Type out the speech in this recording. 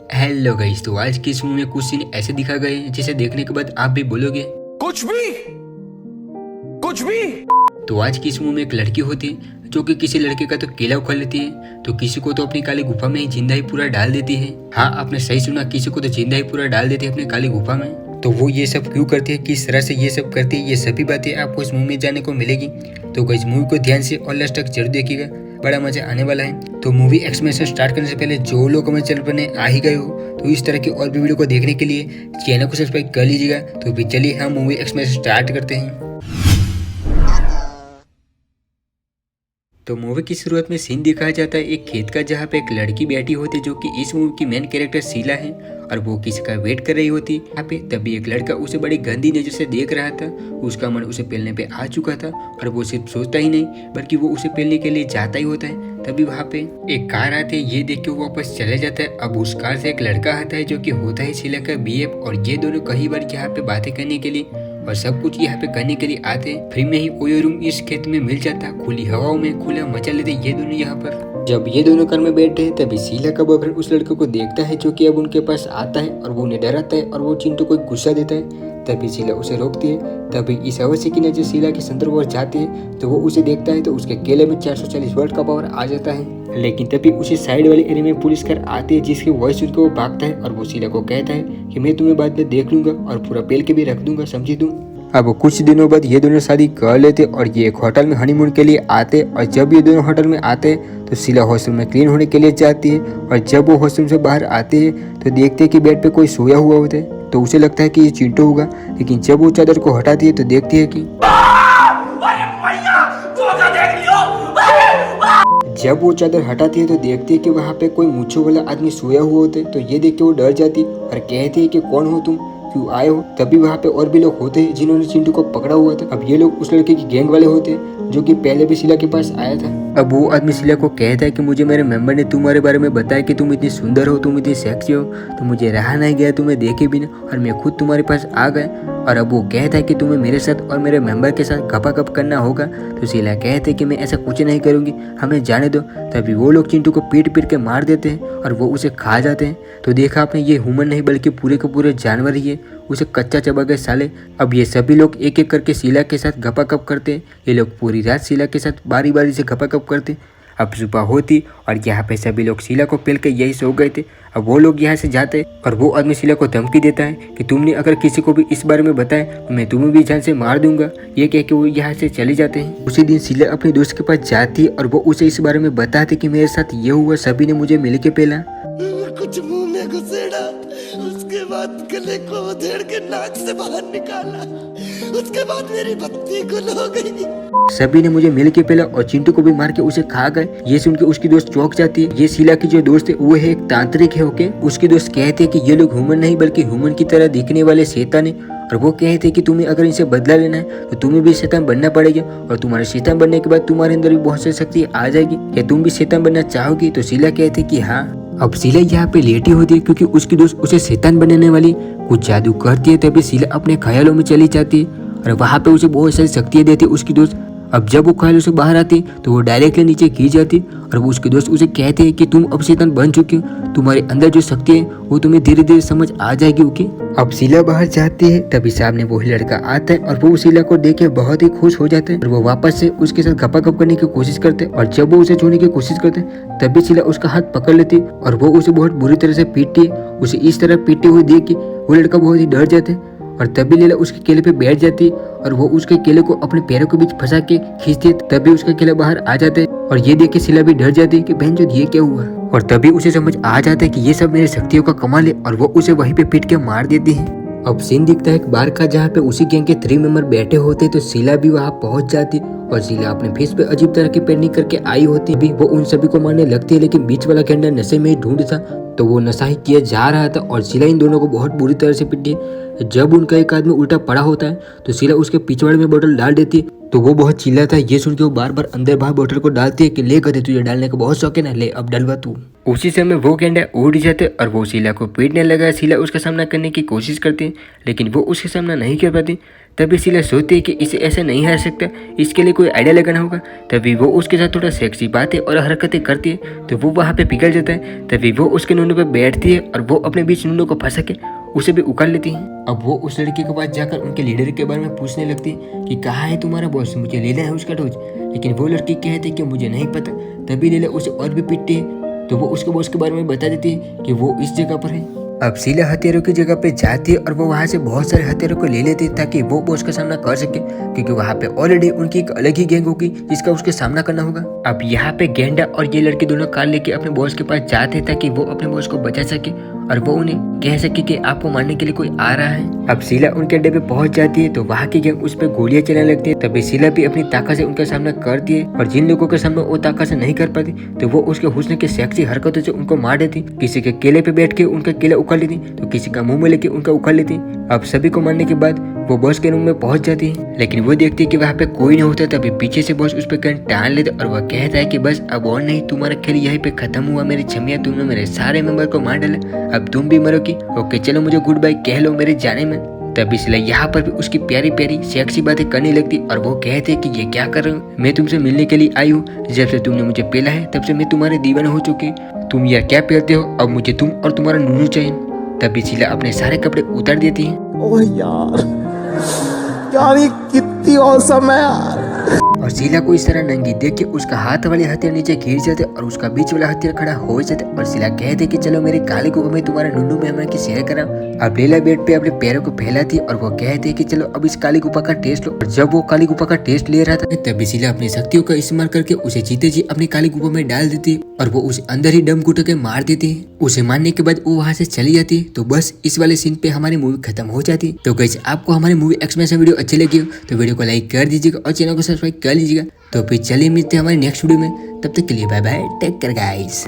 Hello guys, तो आज की इस मूवी में कुछ सीन ऐसे दिखा गए हैं जिसे देखने के बाद आप भी बोलोगे कुछ भी। तो आज की इस मूवी में एक लड़की होती है जो कि किसी लड़के का तो केला उखाड़ लेती है, तो किसी को तो अपनी काली गुफा में ही जिंदा ही पूरा डाल देती है। हाँ, आपने सही सुना, किसी को तो जिंदा ही पूरा डाल देती है अपनी काली गुफा में। तो वो ये सब क्यों करती है, किस तरह से ये सब करती है, ये सभी बातें आपको इस मूवी में जानने को मिलेगी। तो गाइस मूवी को ध्यान से और लास्ट तक जरूर देखिएगा, बड़ा मजा आने वाला है। तो मूवी एक्सप्लेनेशन स्टार्ट करने से पहले जो लोग हमारे चैनल पर नए आ ही गए हो तो इस तरह की और भी वीडियो को देखने के लिए चैनल को सब्सक्राइब कर लीजिएगा। तो भी चलिए हम मूवी एक्सप्लेनेशन स्टार्ट करते हैं। तो मूवी की शुरुआत में सीन दिखाया जाता है एक खेत का, जहाँ पे एक लड़की बैठी होती है जो कि इस मूवी की मेन कैरेक्टर शीला है और वो किसी का वेट कर रही होती है यहाँ पे। तभी एक लड़का उसे बड़ी गंदी नजर से देख रहा था। उसका मन उसे पेलने पे आ चुका था और वो सिर्फ सोचता ही नहीं बल्कि वो उसे पेलने के लिए जाता ही होता है। तभी वहाँ पे एक कार आती है, ये देख के वो वापस चले जाता है। अब उस कार से एक लड़का आता है जो कि होता है शीला का बीएफ, और ये दोनों कई बार यहाँ पे बातें करने के लिए और सब कुछ यहाँ पे करने के लिए आते हैं। फ्री में ही ओयो रूम इस खेत में मिल जाता, खुली हवाओं में खुला मचा लेते ये दोनों यहाँ पर। जब ये दोनों कार में बैठे हैं तभी शीला का बॉयफ्रेंड उस लड़के को देखता है जो कि अब उनके पास आता है और वो उन्हें डराता है और वो चिंटू को गुस्सा देता है। तभी शीला उसे रोकती है। तभी इस अवश्य की नजर शीला के संदर्भ पर जाती है तो वो उसे देखता है तो उसके केले में 440 वोल्ट का पावर आ जाता है। लेकिन तभी उसे साइड वाले एरिया में पुलिस कार आती है जिसकी वॉइस सुनकर वो भागता है और वो शीला को कहता है कि मैं तुम्हें बाद में देख लूंगा और पूरा पेल के भी रख दूंगा, समझी तुम। अब कुछ दिनों बाद ये दोनों शादी कर लेते और ये एक होटल में हनीमून के लिए आते। और जब ये दोनों होटल में आते तो शीला हॉस्टल में क्लीन होने के लिए जाती है और जब वो हॉस्टल से बाहर आते हैं तो देखते हैं कि बेड पे कोई सोया हुआ होता है। तो उसे लगता है कि ये चिंटू होगा, लेकिन जब वो चादर को हटाती है तो देखती है कि जब वो चादर हटाती है तो देखती है कि वहाँ पे कोई मूंछों वाला आदमी सोया हुआ होता है। तो ये देख के वो डर जाती है और कहती है कि कौन हो तुम, क्यों आए हो। तभी वहाँ पे और भी लोग होते हैं जिन्होंने चिंटू को पकड़ा हुआ था। अब ये लोग उस लड़के की गैंग वाले होते हैं जो कि पहले भी शीला के पास आया था। अब वो आदमी शीला को कहता है कि मुझे मेरे मेंबर ने तुम्हारे बारे में बताया कि तुम इतनी सुंदर हो, तुम इतनी सेक्सी हो, तो मुझे रहा नहीं गया तुम्हें देखे बिना और मैं खुद तुम्हारे पास आ गया। और अब वो कहता है कि तुम्हें मेरे साथ और मेरे मेंबर के साथ गपागप करना होगा। तो शीला कहते हैं कि मैं ऐसा कुछ नहीं करूंगी, हमें जाने दो। तभी वो लोग चिंटू को पीट पीट के मार देते हैं और वो उसे खा जाते हैं। तो देखा आपने, ये ह्यूमन नहीं बल्कि पूरे के पूरे जानवर ही है, उसे कच्चा चबा गए साले। अब ये सभी लोग एक एक करके शीला के साथ गपागप करते हैं। ये लोग पूरी रात शीला के साथ बारी बारी से गपागप करते। अब सुबह होती और यहाँ पे सभी लोग शीला को पेल के यही सो गए थे। अब वो लोग यहाँ से जाते और वो आदमी शीला को धमकी देता है कि तुमने अगर किसी को भी इस बारे में बताया तो मैं तुम्हें भी जान से मार दूंगा। ये कह के वो यहाँ से चले जाते हैं। उसी दिन शीला अपने दोस्त के पास जाती और वो उसे इस बारे में बताते कि मेरे साथ ये हुआ, सभी ने मुझे मिल के पेला, कुछ मुंह में घुसेड़ा, उसके बाद गले को उधेड़ के नाक से बाहर निकाला, उसके बाद मेरी बत्ती गुल हो गई। सभी ने मुझे मिल के पेला और चिंटू को भी मार के उसे खा गए। ये सुन के उसकी दोस्त चौंक जाती है। ये शीला की जो दोस्त है वो है एक तांत्रिक है। ओके, उसकी दोस्त कहते हैं कि ये लोग ह्यूमन नहीं बल्कि ह्यूमन की तरह दिखने वाले शैतान है। और वो कहते हैं कि तुम्हें अगर इनसे बदला लेना है तो तुम्हें भी शैतान बनना पड़ेगा और तुम्हारे शैतान बनने के बाद तुम्हारे अंदर भी बहुत सारी शक्ति आ जाएगी। क्या तुम भी शैतान बनना चाहोगी? तो शीला कहते कि हाँ। अब शीला यहाँ पे लेटी होती है क्योंकि उसकी दोस्त उसे शैतान बनाने वाली कुछ जादू करती है। तभी शीला अपने ख्यालों में चली जाती है और वहाँ पे उसे बहुत सारी शक्तियाँ देती है उसकी दोस्त। अब जब वो ख्यालों से बाहर आती तो वो डायरेक्टली नीचे गिर जाती और वो उसके दोस्त उसे कहते हैं कि तुम अब शैतान बन चुके हो, तुम्हारे अंदर जो शक्ति है वो तुम्हें धीरे धीरे समझ आ जाएगी। ओके, अब शीला बाहर जाती है तभी सामने वो लड़का आता है और वो शीला को देख के बहुत ही खुश हो जाता है और वो वापस से उसके साथ गपागप करने की कोशिश करते और जब वो उसे छोड़ने की कोशिश करते तभी शीला उसका हाथ पकड़ लेती और वो उसे बहुत बुरी तरह से पीटती है। उसे इस तरह पीटते हुए देख के वो लड़का बहुत ही डर जाता है और तभी लीला उसके केले पे बैठ जाती है और वो उसके केले को अपने पैरों के बीच फंसा के खींचती है। तभी उसका केला बाहर आ जाता है और ये देख के शीला भी डर जाती है कि बहन जो ये क्या हुआ। और तभी उसे समझ आ जाता है कि ये सब मेरी शक्तियों का कमाल है और वो उसे वहीं पे पीट के मार देती है। अब सीन दिखता है एक बार का जहाँ पे उसी गैंग के 3 मेंबर बैठे होते तो शीला भी वहाँ पहुंच जाती और शीला अपने फेस पे अजीब तरह की पेंटिंग करके आई होती भी वो उन सभी को मारने लगती है। लेकिन बीच वाला कैंडल नशे में ही ढूंढ था तो वो नशा ही किया जा रहा था और शीला इन दोनों को बहुत बुरी तरह से पीटती है। जब उनका एक आदमी उल्टा पड़ा होता है तो शीला उसके पिछवाड़े में बोतल डाल देती है तो वो बहुत चिल्लाता है। ये सुन के वो बार बार अंदर बाहर बोतल को डालती है कि ले गधे तुझे डालने का बहुत शौक है ना, ले अब डलवा तू। उसी समय वो गेंडा उड़ जाते और वो शीला को पीटने लगा। शीला उसका सामना करने की कोशिश करती लेकिन वो उसका सामना नहीं कर पाती। तभी शीला सोचती है कि इसे ऐसे नहीं हरा सकता, इसके लिए कोई आइडिया लगाना होगा। तभी वो उसके साथ थोड़ा सेक्सी बातें और हरकतें करती है तो वो वहाँ पे पिघल जाता है। तभी वो उसके नूनू पे बैठती है और वो अपने बीच नूनू को फंसा के उसे भी उखाड़ लेती है। अब वो उस लड़के के पास जाकर उनके लीडर के बारे में पूछने लगती है कि कहाँ है तुम्हारा बॉस, मुझे लेना है उसका डोज। लेकिन वो लड़की कहती है कि मुझे नहीं पता। तभी लीला उसे और भी पीटती है तो वो उसके बॉस के बारे में बता देती है कि वो इस जगह पर है। अब शीला हथियारों की जगह पे जाती है और वो वहाँ से बहुत सारे हथियारों को ले लेती है ताकि वो बॉस का सामना कर सके, क्योंकि वहाँ पे ऑलरेडी उनकी एक अलग ही गैंग होगी जिसका उसके सामना करना होगा। अब यहाँ पे गेंडा और ये लड़की दोनों कार लेके अपने बॉस के पास जाते हैं ताकि वो अपने बॉस को बचा सके और वो उन्हें कह सके कि आपको मारने के लिए कोई आ रहा है। अब शीला उनके अड्डे पे पहुंच जाती है तो वहाँ की गैंग उस पर गोलियां चलाने लगती है। तभी शीला भी अपनी ताकत से उनका सामना करती है और जिन लोगों के सामने वो ताकत से नहीं कर पाती तो वो उसके हुस्न की सेक्सी हरकतों से उनको मार देती। किसी के केले पे बैठ के उनका केला उखाड़ लेती तो किसी का मुंह में लेके उनका उखाड़ लेती। अब सभी को मारने के बाद वो बॉस के रूम में पहुंच जाती है, लेकिन वो देखती है कि वहाँ पे कोई नहीं होता। तभी पीछे से बॉस उस पर गन टान लेते और वह कहता है कि बस अब और नहीं, तुम्हारा खेल यहीं पे खत्म हुआ मेरी छमिया, तुमने मेरे सारे मेंबर को मार डाला, अब तुम भी मरोगी। ओके चलो मुझे गुड बाय कह लो मेरे जाने में। तभी शीला यहाँ पर भी उसकी प्यारी प्यारी सेक्सी बातें करने लगती और वो कहते कि ये क्या कर रहे हो, मैं तुमसे मिलने के लिए आई हूँ, जब से तुमने मुझे पेला है तब से मैं तुम्हारे दीवाना हो चुकी, तुम यार क्या पहनते हो, अब मुझे तुम और तुम्हारा नूनू चाहिए। तभी शीला अपने सारे कपड़े उतार देती है। ओह यार ये कितनी औसम है यार। और शीला को इस तरह नंगी देख के उसका हाथ वाले हथियार नीचे गिर जाते और उसका बीच वाला हथियार खड़ा हो जाता और शीला कहते कि चलो मेरे काले गुफा में तुम्हारा नूनू मेहमान की शेयर करा। अब लीला बेड पे अपने पैरों को फैलाती और वो कहते कि चलो अब इस काली गुफा का टेस्ट लो। और जब वो काली गुफा का टेस्ट ले रहा था तभी शीला अपनी शक्तियों का इस्तेमाल करके उसे जीते जी अपनी काली गुफा में डाल देती और वो उसे अंदर ही दम घुट के मार देती। उसे मारने के बाद वो वहाँ से चली जाती। तो बस इस वाले सीन पे हमारी मूवी खत्म हो जाती। तो गाइस आपको हमारी मूवी एक्सप्लेनेशन वीडियो अच्छी लगी हो तो वीडियो को लाइक कर दीजिएगा और चैनल को सब्सक्राइब कर लीजिएगा। तो फिर चलिए मिलते हैं हमारे नेक्स्ट वीडियो में, तब तक के लिए bye bye, take care guys.